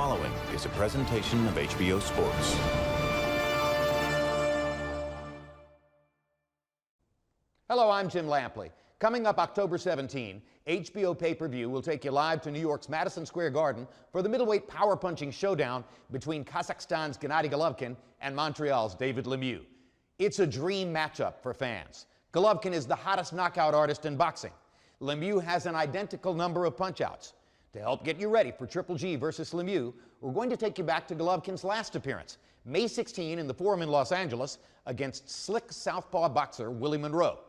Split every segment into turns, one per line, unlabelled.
following is a presentation of HBO Sports.
Hello, I'm Jim Lampley. Coming up October 17, HBO pay-per-view will take you live to New York's Madison Square Garden for the middleweight power-punching showdown between Kazakhstan's Gennady Golovkin and Montreal's David Lemieux. It's a dream matchup for fans. Golovkin is the hottest knockout artist in boxing. Lemieux has an identical number of punch-outs. To help get you ready for Triple G versus Lemieux, we're going to take you back to Golovkin's last appearance, May 16 in the Forum in Los Angeles against slick southpaw boxer Willie Monroe.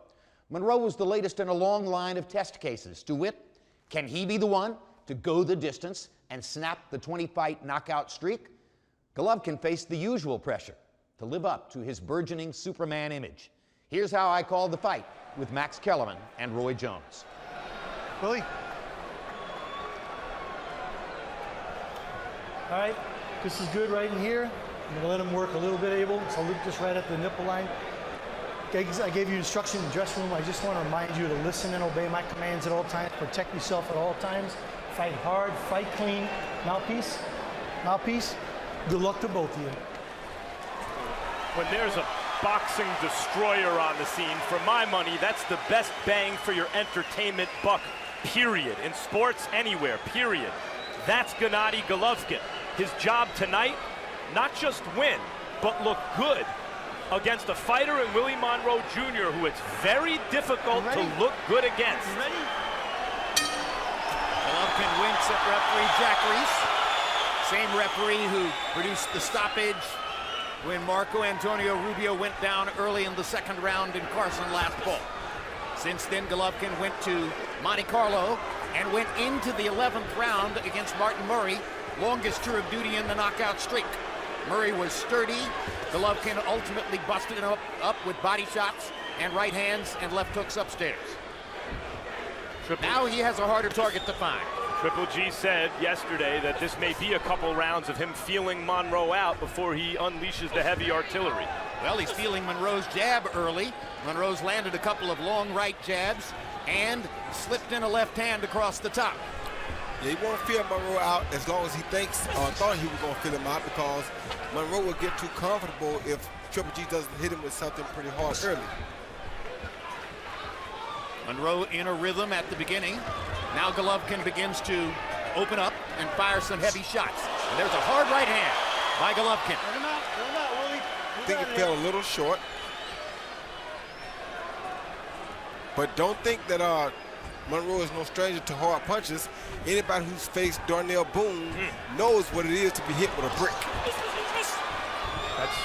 Monroe was the latest in a long line of test cases. To wit, can he be the one to go the distance and snap the 20-fight knockout streak? Golovkin faced the usual pressure to live up to his burgeoning Superman image. Here's how I called the fight with Max Kellerman and Roy Jones.
Willie. All right, this is good right in here. I'm gonna let him work a little bit able, so look just right at the nipple line. I gave you instruction in the dressing room. I just want to remind you to listen and obey my commands at all times. Protect yourself at all times. Fight hard, fight clean. Mouthpiece, mouthpiece. Good luck to both of you.
When there's a boxing destroyer on the scene, for my money, that's the best bang for your entertainment buck, period. In sports, anywhere, period. That's Gennady Golovkin. His job tonight, not just win, but look good against a fighter in Willie Monroe Jr., who it's very difficult to look good against.
Ready? Golovkin winks at referee Jack Reese. Same referee who produced the stoppage when Marco Antonio Rubio went down early in the second round in Carson last fall. Since then, Golovkin went to Monte Carlo and went into the 11th round against Martin Murray, longest tour of duty in the knockout streak. Murray was sturdy. Golovkin ultimately busted him up with body shots and right hands and left hooks upstairs. Now he has a harder target to find.
Triple G said yesterday that this may be a couple rounds of him feeling Monroe out before he unleashes the heavy artillery.
Well, he's feeling Monroe's jab early. Monroe's landed a couple of long right jabs and slipped in a left hand across the top.
Yeah, he won't feel Monroe out as long as he thinks or thought he was going to feel him out, because Monroe will get too comfortable if Triple G doesn't hit him with something pretty hard early.
Monroe in a rhythm at the beginning. Now Golovkin begins to open up and fire some heavy shots. And there's a hard right hand by Golovkin.
Get him out, Willie.
I think it fell a little short. But don't think that Monroe is no stranger to hard punches. Anybody who's faced Darnell Boone knows what it is to be hit with a brick.
That's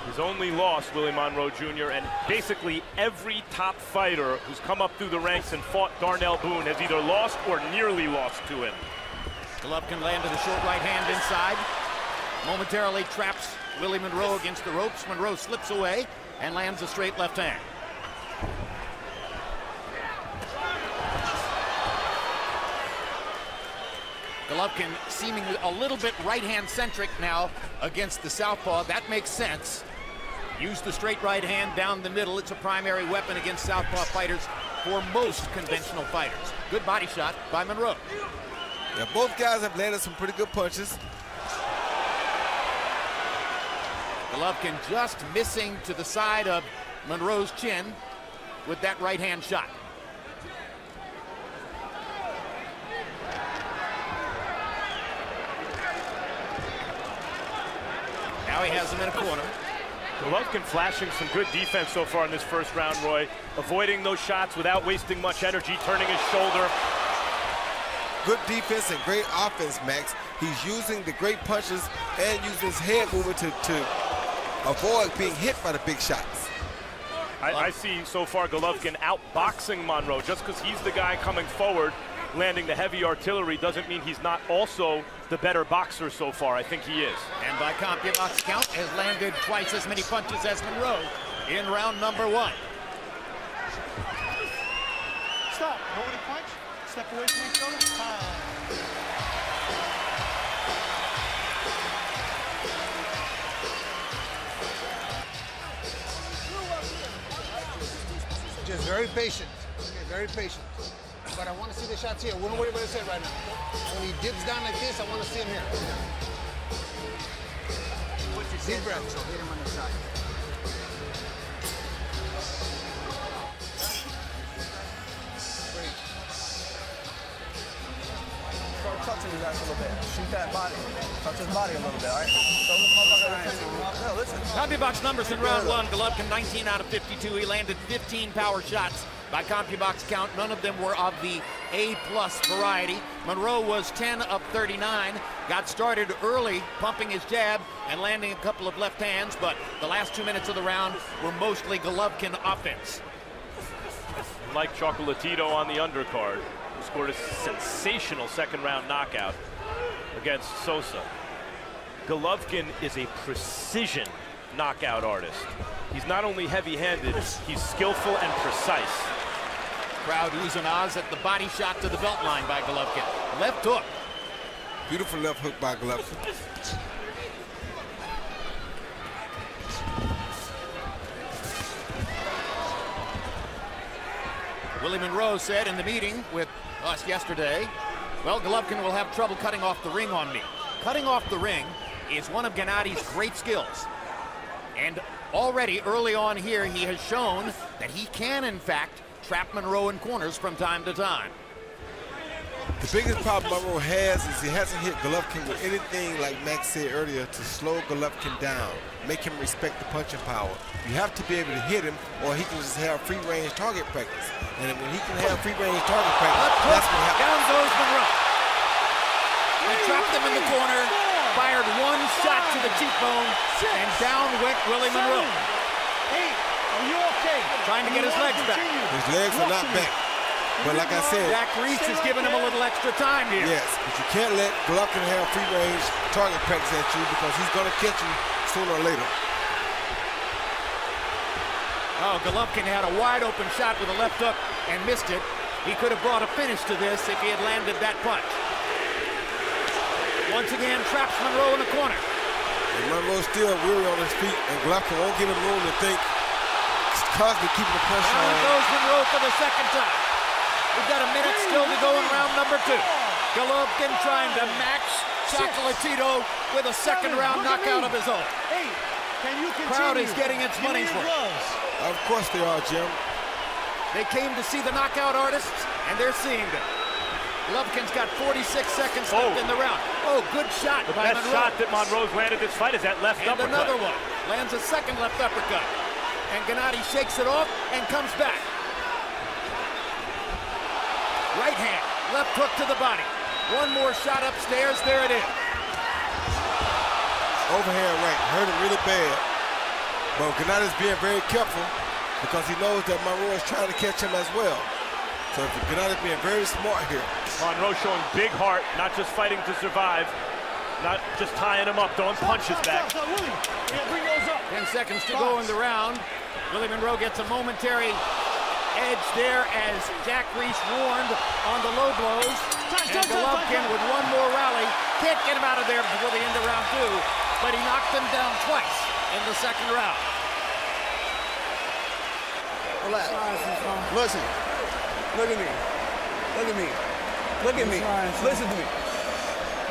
his only loss, Willie Monroe Jr., and basically every top fighter who's come up through the ranks and fought Darnell Boone has either lost or nearly lost to him.
Golovkin landed a short right hand inside. Momentarily traps Willie Monroe against the ropes. Monroe slips away and lands a straight left hand. Golovkin seeming a little bit right-hand centric now against the southpaw. That makes sense. Use the straight right hand down the middle. It's a primary weapon against southpaw fighters for most conventional fighters. Good body shot by Monroe.
Yeah, both guys have landed some pretty good punches.
Golovkin just missing to the side of Monroe's chin with that right hand shot. Now he has him in a corner.
Golovkin flashing some good defense so far in this first round, Roy. Avoiding those shots without wasting much energy, turning his shoulder.
Good defense and great offense, Max. He's using the great punches and using his head movement to avoid being hit by the big shots.
I see so far Golovkin outboxing Monroe. Just because he's the guy coming forward, landing the heavy artillery, doesn't mean he's not also the better boxer so far. I think he is.
And by CompuBox count, has landed twice as many punches as Monroe in round number one.
Stop. Nobody punch. Step away from each other. Time.
Just very patient. Okay, very patient. but I want to see the shots here. We don't worry about his head right now. When he dips down like this, I want to see him here. Deep breath. So hit him on the side.
Start touching his ass a little bit. Shoot that body. Touch his body a little bit, all right? No, listen.
CompuBox numbers in round one. Golovkin 19 out of 52. He landed 15 power shots by CompuBox count. None of them were of the A-plus variety. Monroe was 10 of 39. Got started early, pumping his jab and landing a couple of left hands, but the last 2 minutes of the round were mostly Golovkin offense.
Mike Chocolatito on the undercard, who scored a sensational second-round knockout against Sosa. Golovkin is a precision knockout artist. He's not only heavy-handed, he's skillful and precise.
Crowd losing Oz at the body shot to the belt line by Golovkin. Left hook.
Beautiful left hook by Golovkin.
Willie Monroe said in the meeting with us yesterday, well, Golovkin will have trouble cutting off the ring on me. Cutting off the ring is one of Gennady's great skills. And already early on here, he has shown that he can, in fact, trap Monroe in corners from time to time.
The biggest problem Monroe has is he hasn't hit Golovkin with anything, like Max said earlier, to slow Golovkin down, make him respect the punching power. You have to be able to hit him, or he can just have free-range target practice. And when he can have free-range target practice, that's what happens.
Down goes Monroe. He trapped him in the corner, fired one shot to the cheekbone, and down went Willie Monroe.
Are you okay?
Trying to get his legs back.
His legs are not back. But like I said,
Jack Reese is giving him a little extra time here.
yes, but you can't let Golovkin have free-range target practice at you because he's going to catch you sooner or later.
Oh, Golovkin had a wide-open shot with a left hook and missed it. He could have brought a finish to this if he had landed that punch. Once again, traps Monroe in the corner.
And Monroe's still weary on his feet, and Golovkin won't give him room to think. Constantly keeping the pressure on.
Down goes Monroe for the second time. We've got a minute still to go in round number two. Golovkin trying to match Chocolatito with a second-round knockout of his own.
Hey, can you continue?
Crowd is getting its money's worth.
Of course they are, Jim.
They came to see the knockout artists, and they're seeing them. Golovkin's got 46 seconds left in the round. Oh, good shot
The
by
best
Monroe.
shot that Monroe's landed this fight is that left
And
uppercut.
another one. Lands a second left uppercut. And Gennady shakes it off and comes back. Right hand, left hook to the body. One more shot upstairs, there it is.
Overhand right, hurt him really bad. But Gennady's being very careful because he knows that Monroe is trying to catch him as well. So Gennady's being very smart here.
Monroe showing big heart, not just fighting to survive, not just tying him up, throwing punches back.
Willie, bring those up.
10 seconds to go in the round. Willie Monroe gets a momentary edge there as Jack Reese warned on the low blows. And Golovkin with one more rally. Can't get him out of there before the end of round two, but he knocked him down twice in the second round.
Relax. Listen. Look at me. Look at me. Look at me. Listen to me.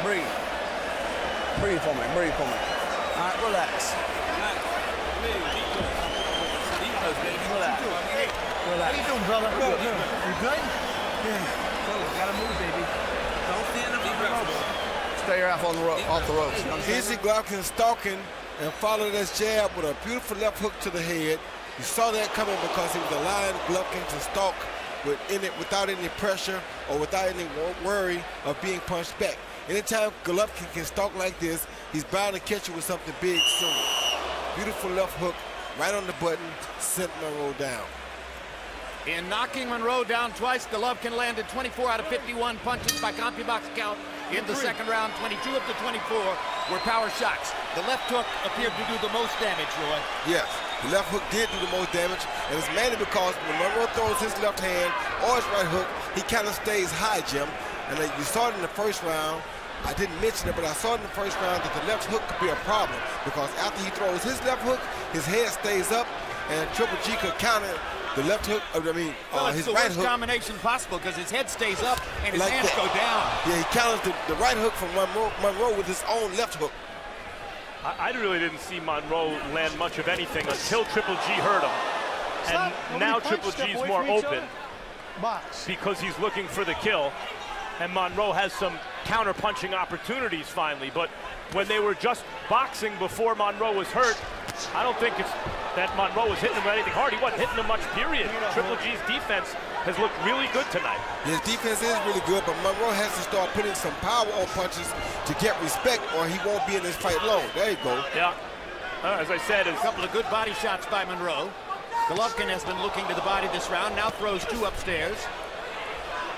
Breathe. Breathe for me. Breathe for me. All right, relax. Relax.
How you doing, brother? Good. You good?
Yeah. Gotta move, baby. Don't stand up on the ropes. Stay your ass off the ropes. You understand?
Easy Golovkin stalking and followed his jab with a beautiful left hook to the head. You saw that coming because he was allowing Golovkin to stalk without any pressure or without any worry of being punched back. Anytime Golovkin can stalk like this, he's bound to catch you with something big soon. Beautiful left hook right on the button, sent Monroe down.
In knocking Monroe down twice, Golovkin landed 24 out of 51 punches by CompuBox count in the second round. 22 of the 24 were power shots. The left hook appeared to do the most damage, Roy.
Yes, the left hook did do the most damage, and it's mainly because when Monroe throws his left hand or his right hook, he kind of stays high, Jim. And you saw it in the first round. I didn't mention it, but I saw it in the first round that the left hook could be a problem because after he throws his left hook, his head stays up, and Triple G could counter the left hook,
Well,
his
it's the
right
worst
hook.
combination possible because his head stays up and his
Like
hands
that.
go down.
Yeah, he counters the right hook from Monroe with his own left hook.
I really didn't see Monroe land much of anything until Triple G hurt him. And now Triple G's more open
Box.
because he's looking for the kill. And Monroe has some counter-punching opportunities finally. But when they were just boxing before Monroe was hurt, I don't think it's that Monroe was hitting him with anything hard. He wasn't hitting him much, period. Triple G's defense has looked really good tonight.
His defense is really good, but Monroe has to start putting some power on punches to get respect, or he won't be in this fight long. There you go.
Yeah. As I said,
A couple of good body shots by Monroe. Golovkin has been looking to the body this round, now throws two upstairs.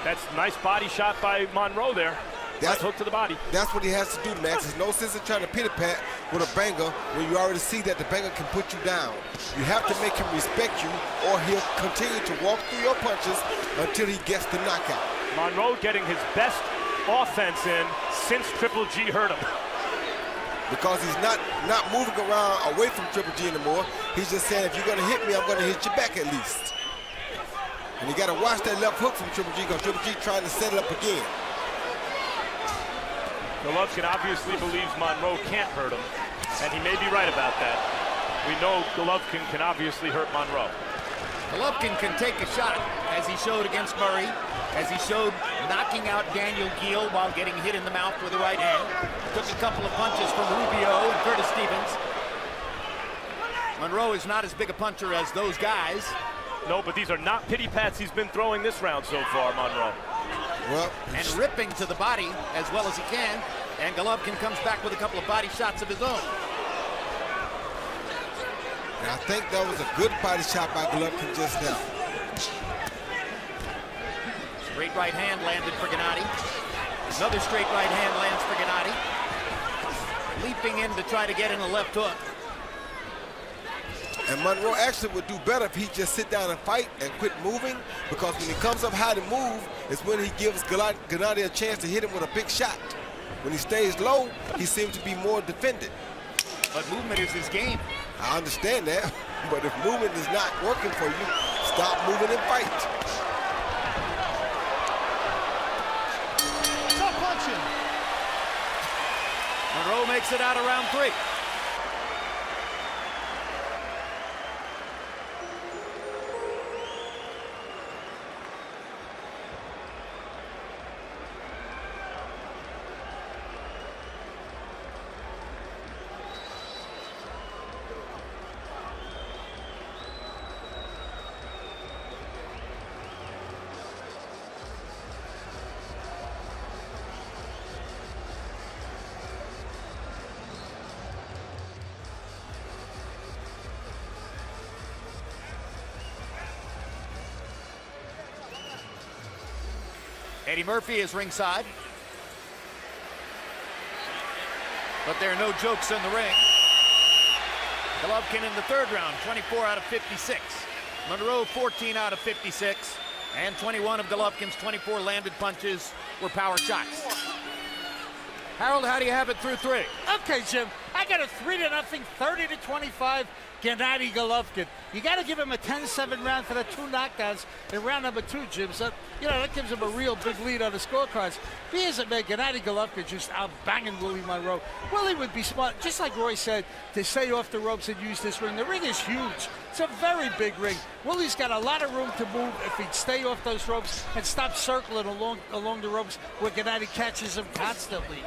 that's a nice body shot by Monroe there. Right hook to the body.
That's what he has to do, Max. There's no sense in trying to pity-pat with a banger when you already see that the banger can put you down. You have to make him respect you, or he'll continue to walk through your punches until he gets the knockout.
Monroe getting his best offense in since Triple G hurt him.
Because he's not moving around away from Triple G anymore. He's just saying, if you're going to hit me, I'm going to hit you back at least. And you got to watch that left hook from Triple G, because Triple G trying to set it up again.
Golovkin obviously believes Monroe can't hurt him, and he may be right about that. We know Golovkin can obviously hurt Monroe.
Golovkin can take a shot, as he showed against Murray, as he showed knocking out Daniel Gill while getting hit in the mouth with the right hand. Took a couple of punches from Rubio and Curtis Stevens. Monroe is not as big a puncher as those guys.
No, but these are not pity pats he's been throwing this round so far, Monroe.
Well,
And ripping to the body as well as he can. And Golovkin comes back with a couple of body shots of his own.
and I think that was a good body shot by Golovkin just now.
Straight right hand landed for Gennady. Another straight right hand lands for Gennady. Leaping in to try to get in a left hook.
And Monroe actually would do better if he just sit down and fight and quit moving, because when he comes up high to move, it's when he gives Gennady a chance to hit him with a big shot. When he stays low, he seems to be more defended.
But movement is his game.
I understand that, but if movement is not working for you, stop moving and fight.
Stop punching.
Monroe makes it out of round 3. Eddie Murphy is ringside. But there are no jokes in the ring. Golovkin in the third round, 24 out of 56. Monroe, 14 out of 56. And 21 of Golovkin's 24 landed punches were power shots. Harold, how do you have it through 3?
Okay, Jim, I got a 3-0, 30-25, Gennady Golovkin. You got to give him a 10-7 round for the 2 knockdowns in round number 2, Jim. So, that gives him a real big lead on the scorecards. If he isn't made Gennady Golovkin just out banging Willie Monroe. Willie would be smart, just like Roy said, to stay off the ropes and use this ring. The ring is huge. It's a very big ring. Willie's got a lot of room to move if he'd stay off those ropes and stop circling along the ropes where Gennady catches him constantly.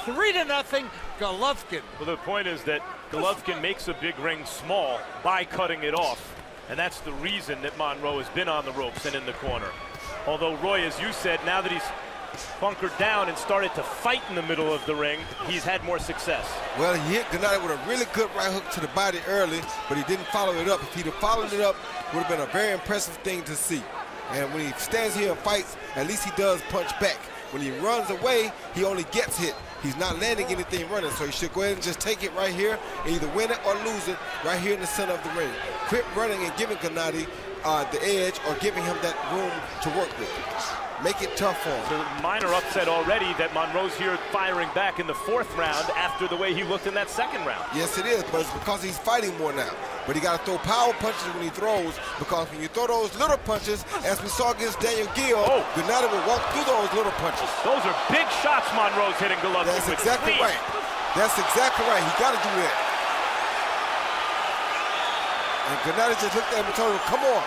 3-0, Golovkin.
Well, the point is that Golovkin makes a big ring small by cutting it off. And that's the reason that Monroe has been on the ropes and in the corner. Although, Roy, as you said, now that he's bunkered down and started to fight in the middle of the ring, he's had more success.
Well, he hit Gennady with a really good right hook to the body early, but he didn't follow it up. If he'd have followed it up, it would have been a very impressive thing to see. And when he stands here and fights, at least he does punch back. When he runs away, he only gets hit. He's not landing anything running, so he should go ahead and just take it right here and either win it or lose it right here in the center of the ring. Quit running and giving Gennady the edge or giving him that room to work with. make it tough for him.
So minor upset already that Monroe's here firing back in the 4th round after the way he looked in that 2nd round.
Yes, it is, but it's because he's fighting more now. But he got to throw power punches when he throws, because when you throw those little punches, as we saw against Daniel Gill, Gennady will walk through those little punches.
Those are big shots Monroe's hitting Golovkin with.
That's exactly right. That's exactly right. He got to do that. And Gennady just looked at him and told him, come on.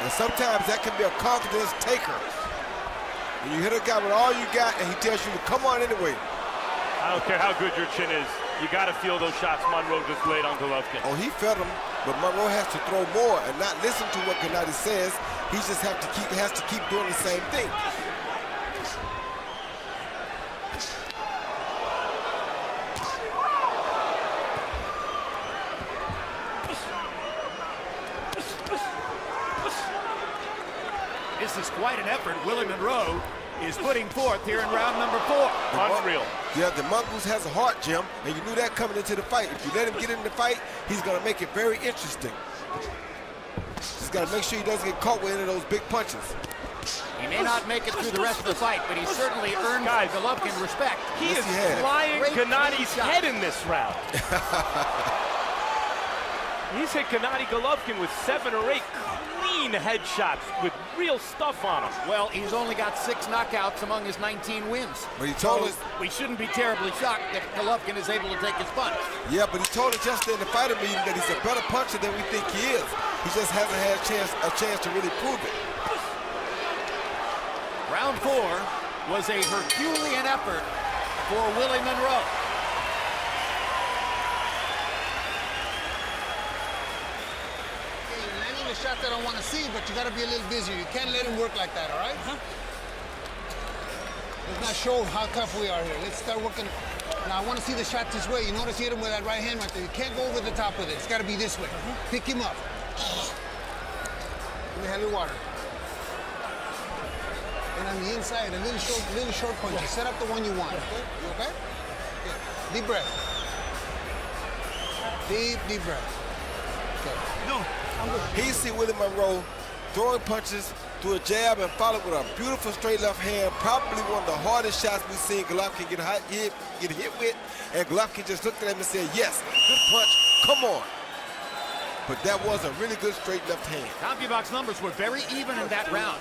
And sometimes that can be a confidence taker. When you hit a guy with all you got and he tells you to come on anyway.
I don't care how good your chin is. You got to feel those shots Monroe just laid on Golovkin.
Oh, he felt them, but Monroe has to throw more and not listen to what Gennady says. He just has to keep doing the same thing.
This is quite an effort Willie Monroe is putting forth here in round number 4.
Unreal.
Yeah, the mongoose has a heart, Jim, and you knew that coming into the fight. If you let him get in the fight, he's going to make it very interesting. Just got to make sure he doesn't get caught with any of those big punches.
He may not make it through the rest of the fight, but he certainly earned Golovkin respect.
He is flying Gennady's head in this round. He's hit Gennady Golovkin with 7 or 8 clean headshots with real stuff on him.
Well, he's only got 6 knockouts among his 19 wins.
But he told us
we shouldn't be terribly shocked that Golovkin is able to take his punch.
Yeah, but he told us yesterday in the fighter meeting that he's a better puncher than we think he is. He just hasn't had a chance to really prove it.
Round 4 was a Herculean effort for Willie Monroe.
A shot that I don't want to see, but you got to be a little busier. You can't let him work like that, all right? Let's not show how tough we are here. Let's start working. Now, I want to see the shot this way. You notice he hit him with that right hand right there. You can't go over the top with it. It's got to be this way. Pick him up. Let me have your water. And on the inside, a little short punches. Set up the one you want, okay? You okay? Good. Deep breath. Deep breath. Okay.
No.
He see Willie Monroe throwing punches through a jab and followed with a beautiful straight left hand. Probably one of the hardest shots we've seen Golovkin get hit with. And Golovkin just looked at him and said, yes, good punch, come on. But that was a really good straight left hand.
CompuBox numbers were very even in that round.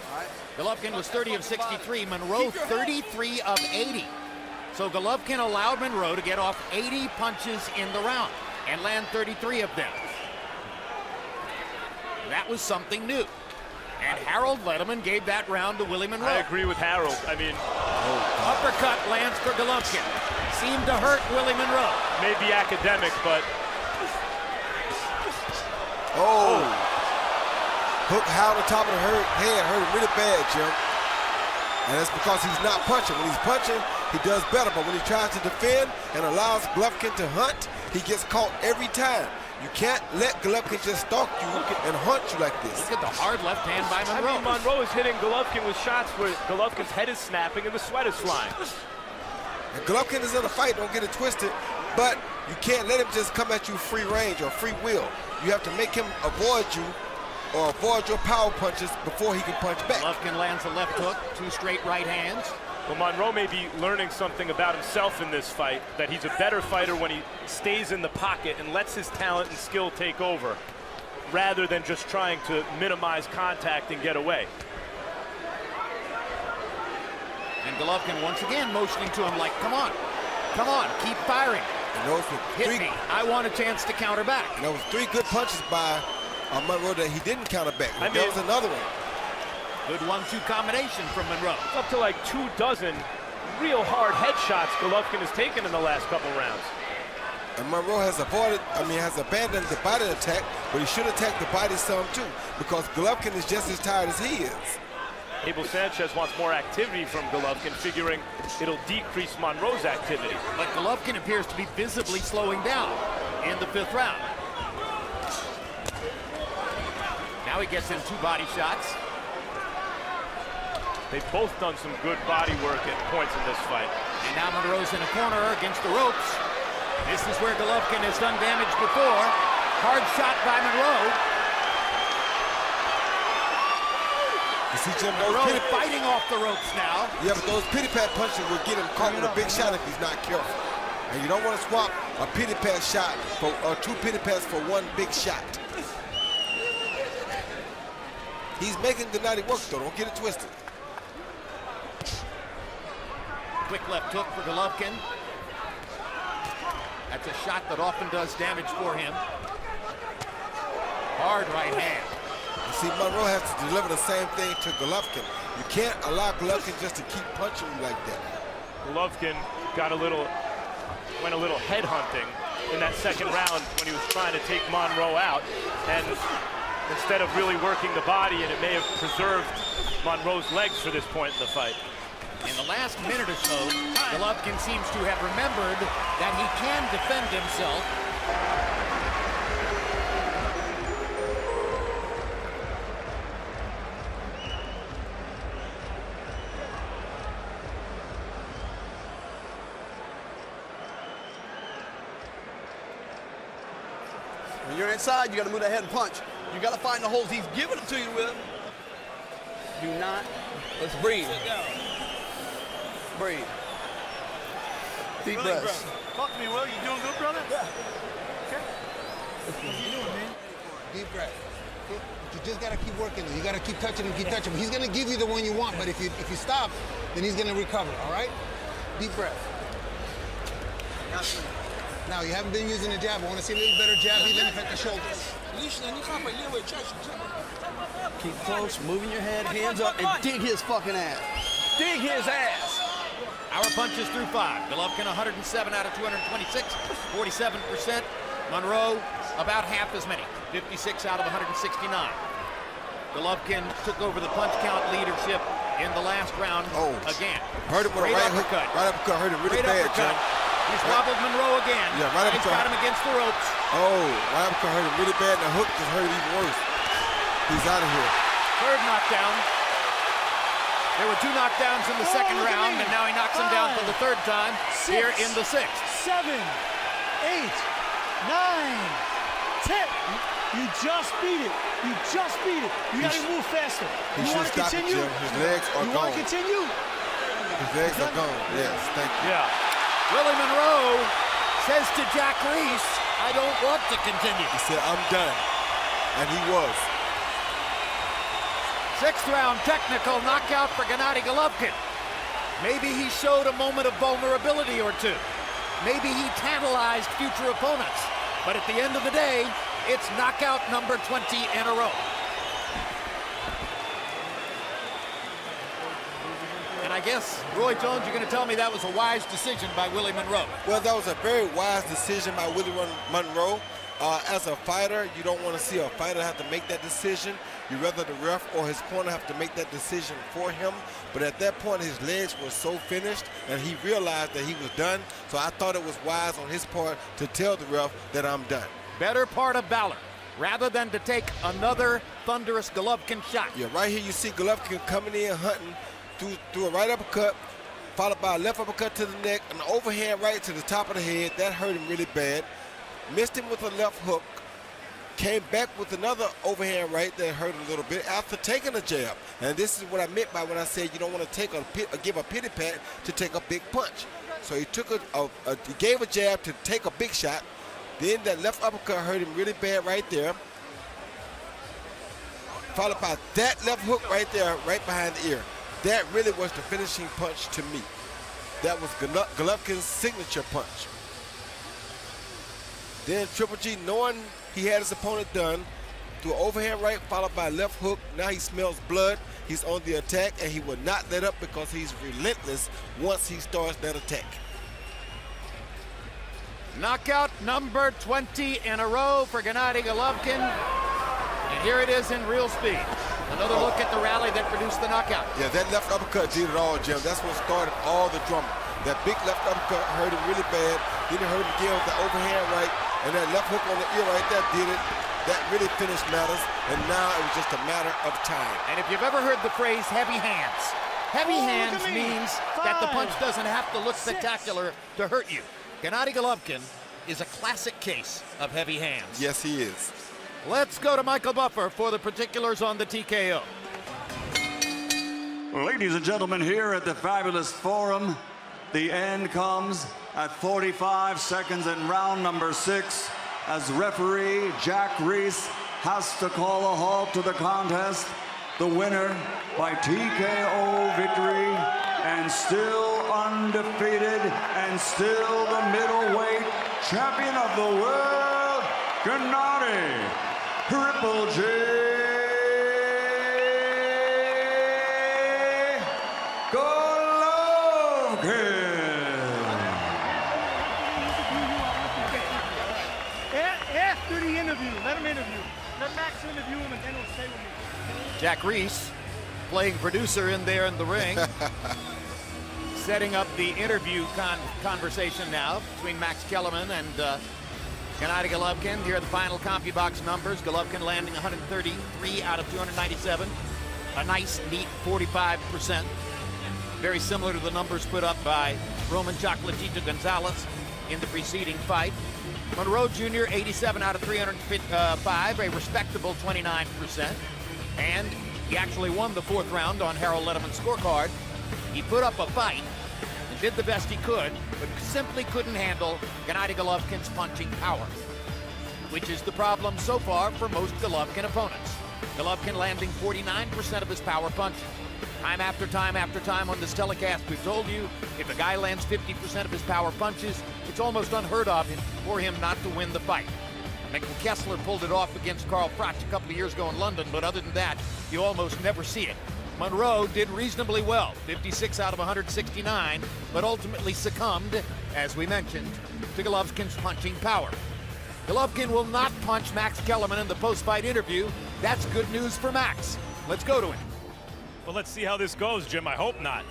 Golovkin was 30 of 63, Monroe 33 of 80. So Golovkin allowed Monroe to get off 80 punches in the round and land 33 of them. That was something new. And Harold Letterman gave that round to Willie Monroe.
I agree with Harold. I mean,
uppercut lands for Golovkin. Seemed to hurt Willie Monroe.
Maybe academic, but...
Hook high on the top of the head hurt him really bad, Jim. And that's because he's not punching. When he's punching, he does better. But when he tries to defend and allows Golovkin to hunt, he gets caught every time. You can't let Golovkin just stalk you and hunt you like this.
Look at the hard left hand by Monroe.
I mean, Monroe is hitting Golovkin with shots where Golovkin's head is snapping and the sweat is flying.
And Golovkin is in a fight, don't get it twisted, but you can't let him just come at you free range or free will. You have to make him avoid you or avoid your power punches before he can punch back.
Golovkin lands a left hook, 2 straight right hands.
Well, Monroe may be learning something about himself in this fight, that he's a better fighter when he stays in the pocket and lets his talent and skill take over, rather than just trying to minimize contact and get away.
And Golovkin once again motioning to him like, come on, keep firing.
And those were
Hit me, I want a chance to counter back.
And there was 3 good punches by Monroe that he didn't counter back. There was another one.
Good 1-2 combination from Monroe.
Up to like 24 real hard headshots Golovkin has taken in the last couple rounds.
And Monroe has abandoned the body attack, but he should attack the body some too, because Golovkin is just as tired as he is.
Abel Sanchez wants more activity from Golovkin, figuring it'll decrease Monroe's activity.
But Golovkin appears to be visibly slowing down in the 5th round. Now he gets in 2 body shots.
They've both done some good body work at points in this fight.
And now Monroe's in a corner against the ropes. This is where Golovkin has done damage before. Hard shot by Monroe.
You see, Jim, those
Monroe fighting off the ropes now.
yeah, but those pity-pat punches will get him caught with a big shot if he's not careful. And you don't want to swap a pity-pat shot for two pity-pats for one big shot. He's making Gennady work, though. Don't get it twisted.
Quick left hook for Golovkin. That's a shot that often does damage for him. Hard right hand.
You see, Monroe has to deliver the same thing to Golovkin. You can't allow Golovkin just to keep punching you like that.
Golovkin went a little head hunting in that second round when he was trying to take Monroe out, and instead of really working the body, and it may have preserved Monroe's legs for this point in the fight.
In the last minute or so, Golovkin seems to have remembered that he can defend himself.
When you're inside, you got to move that head and punch. You got to find the holes he's giving them to you with. Do not. Let's breathe. Breathe. Deep breaths.
Talk to me, Will. You doing good, brother?
Yeah.
Okay. What you doing, man?
Deep breath. You just gotta keep working. You gotta keep touching him, keep touching him. He's gonna give you the one you want, but if you stop, then he's gonna recover. All right? Deep breath. Now you haven't been using the jab. I want to see a little better jab, even if at the shoulders.
Keep close, moving your head, hands up, and dig his fucking ass. Dig his ass.
Power punches through 5. Golovkin 107 out of 226, 47%. Monroe about half as many, 56 out of 169. Golovkin took over the punch count leadership in the last round again.
Hurt him with a right uppercut. Right uppercut hurt him really bad, Jim.
He's wobbled Monroe again.
Yeah, right
He's got him against the ropes.
Oh, right uppercut hurt him really bad, and the hook just hurt him even worse. He's out of here.
Third knockdown. There were 2 knockdowns in the second round, and now he knocks him down for the third time here in the 6th.
7, 8, 9, 10. You just beat it. You just beat it. You got to move faster.
He should stop it, Jim. His legs are gone.
You want to continue?
His legs are gone. Yes, thank you.
Yeah.
Willie Monroe says to Jack Reese, I don't want to continue.
He said, I'm done. And he was.
6th round technical knockout for Gennady Golovkin. Maybe he showed a moment of vulnerability or two. Maybe he tantalized future opponents. But at the end of the day, it's knockout number 20 in a row. And I guess, Roy Jones, you're going to tell me that was a wise decision by Willie Monroe.
Well, that was a very wise decision by Willie Monroe. As a fighter, you don't want to see a fighter have to make that decision. You'd rather the ref or his corner have to make that decision for him. But at that point, his legs were so finished, and he realized that he was done. So I thought it was wise on his part to tell the ref that I'm done.
Better part of valor, rather than to take another thunderous Golovkin shot.
Yeah, right here you see Golovkin coming in hunting through a right uppercut, followed by a left uppercut to the neck, an overhand right to the top of the head. That hurt him really bad. Missed him with a left hook. Came back with another overhand right that hurt a little bit after taking a jab. And this is what I meant by when I said you don't want to give a pity pat to take a big punch. So he took he gave a jab to take a big shot. Then that left uppercut hurt him really bad right there. Followed by that left hook right there, right behind the ear. That really was the finishing punch to me. That was Golovkin's signature punch. Then Triple G, knowing he had his opponent done, threw an overhand right followed by a left hook. Now he smells blood. He's on the attack, and he will not let up because he's relentless once he starts that attack.
Knockout number 20 in a row for Gennady Golovkin. And here it is in real speed. Another look at the rally that produced the knockout.
Yeah, that left uppercut did it all, Jim. That's what started all the drama. That big left uppercut hurt him really bad. Then it hurt him again with the overhand right. And that left hook on the ear right there did it. That really finished matters. And now it was just a matter of time.
And if you've ever heard the phrase heavy hands, heavy hands means that the punch doesn't have to look spectacular to hurt you. Gennady Golovkin is a classic case of heavy hands.
Yes, he is.
Let's go to Michael Buffer for the particulars on the TKO.
Ladies and gentlemen, here at the fabulous forum, the end comes at 45 seconds in round number 6 as referee Jack Reese has to call a halt to the contest. The winner by TKO victory and still undefeated and still the middleweight champion of the world, Gennady Triple G Golovkin.
After the interview, let him interview. Let Max interview him and then he'll stay with me.
Jack Reese, playing producer in there in the ring, setting up the interview conversation now between Max Kellerman and Gennady Golovkin. Here are the final CompuBox numbers. Golovkin landing 133 out of 297. A nice, neat 45%. Very similar to the numbers put up by Roman Chocolatito Gonzalez in the preceding fight. Monroe Jr., 87 out of 305, a respectable 29%. And he actually won the 4th round on Harold Letterman's scorecard. He put up a fight and did the best he could, but simply couldn't handle Gennady Golovkin's punching power, which is the problem so far for most Golovkin opponents. Golovkin landing 49% of his power punches. Time after time on this telecast, we've told you, if a guy lands 50% of his power punches, it's almost unheard of for him not to win the fight. Michael Kessler pulled it off against Carl Froch a couple of years ago in London, but other than that, you almost never see it. Monroe did reasonably well, 56 out of 169, but ultimately succumbed, as we mentioned, to Golovkin's punching power. Golovkin will not punch Max Kellerman in the post-fight interview. That's good news for Max. Let's go to him.
Well, let's see how this goes, Jim. I hope not.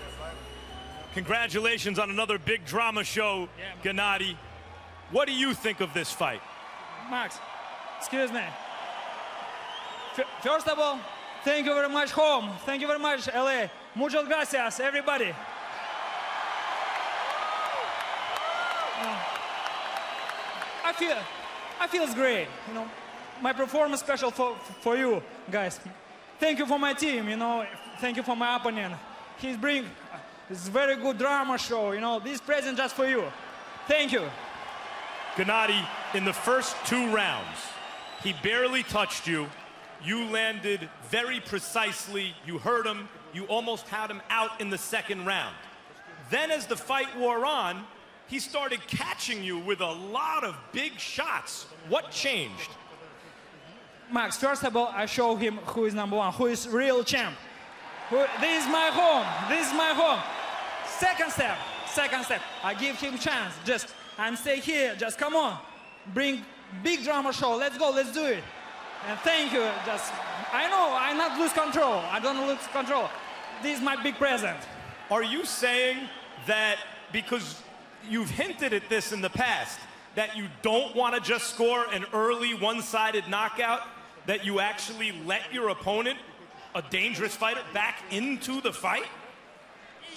Congratulations on another big drama show, Gennady. What do you think of this fight?
Max, excuse me. First of all, thank you very much, home. Thank you very much, LA. Muchas gracias, everybody. I feel it's great. You know, my performance special for you guys. Thank you for my team. You know, thank you for my opponent. He's bring this very good drama show. You know, this present just for you. Thank you.
Gennady, in the first 2 rounds, he barely touched you. You landed very precisely. You hurt him. You almost had him out in the 2nd round. Then as the fight wore on, he started catching you with a lot of big shots. What changed?
Max, first of all, I show him who is number 1, who is real champ. This is my home. This is my home. Second step, I give him chance. Just, I'm stay here. Just come on. Bring big drama show. Let's go. Let's do it. And thank you. Just, I know I not lose control. I don't lose control. This is my big present.
Are you saying that because you've hinted at this in the past, that you don't want to just score an early one-sided knockout, that you actually let your opponent, a dangerous fighter, back into the fight?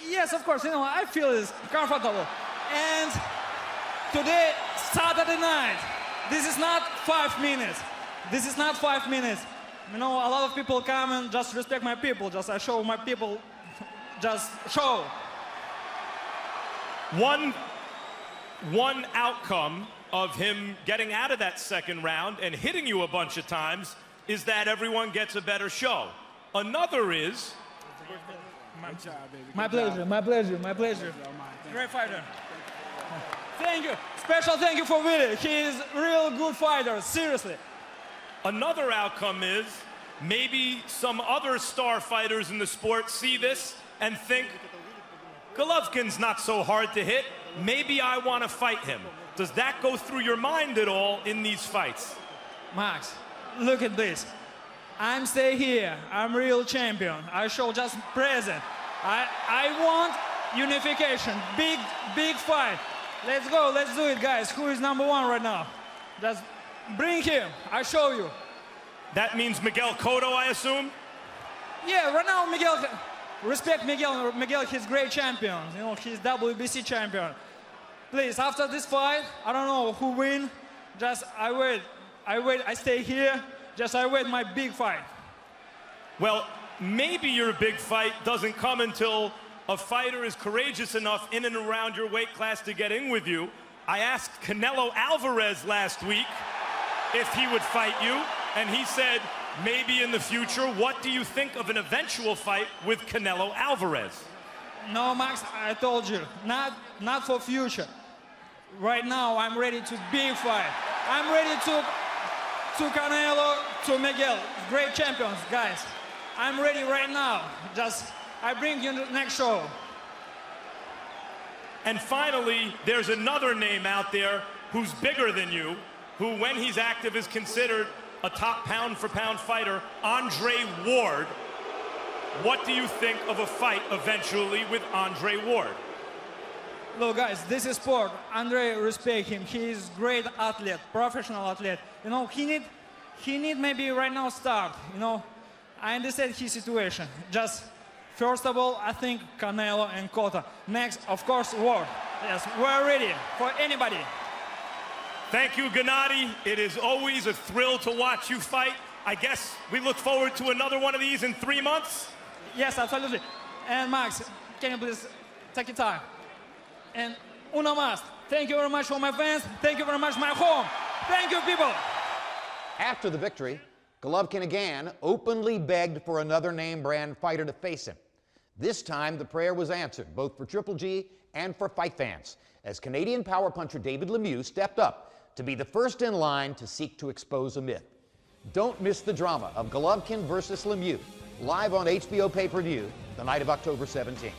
Yes, of course. You know, I feel it's comfortable. And today, Saturday night, this is not 5 minutes. This is not 5 minutes. You know, a lot of people come and just respect my people. Just I show my people, just show.
One outcome of him getting out of that 2nd round and hitting you a bunch of times is that everyone gets a better show. Another is...
My pleasure. Great fighter. Thank you. Special thank you for Willie. He is a real good fighter, seriously.
Another outcome is maybe some other star fighters in the sport see this and think, Golovkin's not so hard to hit. Maybe I want to fight him. Does that go through your mind at all in these fights?
Max, look at this. I'm stay here. I'm real champion. I show just present. I want unification. Big fight. Let's go. Let's do it, guys. Who is number 1 right now? Just bring him. I show you.
That means Miguel Cotto, I assume?
Yeah, right now Miguel. Respect Miguel. Miguel, he's great champion. You know, he's WBC champion. Please, after this fight, I don't know who win. Just I wait. I stay here. Just I wait my big fight.
Well, maybe your big fight doesn't come until a fighter is courageous enough in and around your weight class to get in with you. I asked Canelo Alvarez last week if he would fight you, and he said maybe in the future. What do you think of an eventual fight with Canelo Alvarez?
No, Max, I told you, not for future. Right now, I'm ready to big fight. I'm ready to Canelo, to Miguel. Great champions, guys. I'm ready right now. Just, I bring you the next show.
And finally, there's another name out there who's bigger than you, who when he's active is considered a top pound-for-pound fighter, Andre Ward. What do you think of a fight eventually with Andre Ward?
Look, guys, this is sport. Andre, respect him. He is great athlete, professional athlete. You know, he need maybe right now start. You know, I understand his situation. Just first of all, I think Canelo and Cotto. Next, of course, Ward. Yes, we're ready for anybody.
Thank you, Gennady. It is always a thrill to watch you fight. I guess we look forward to another one of these in 3 months.
Yes, absolutely. And Max, can you please take your time? And uno más. Thank you very much for my fans. Thank you very much, my home. Thank you, people.
After the victory, Golovkin again openly begged for another name-brand fighter to face him. This time, the prayer was answered, both for Triple G and for fight fans, as Canadian power puncher David Lemieux stepped up to be the first in line to seek to expose a myth. Don't miss the drama of Golovkin versus Lemieux, live on HBO pay-per-view the night of October 17th.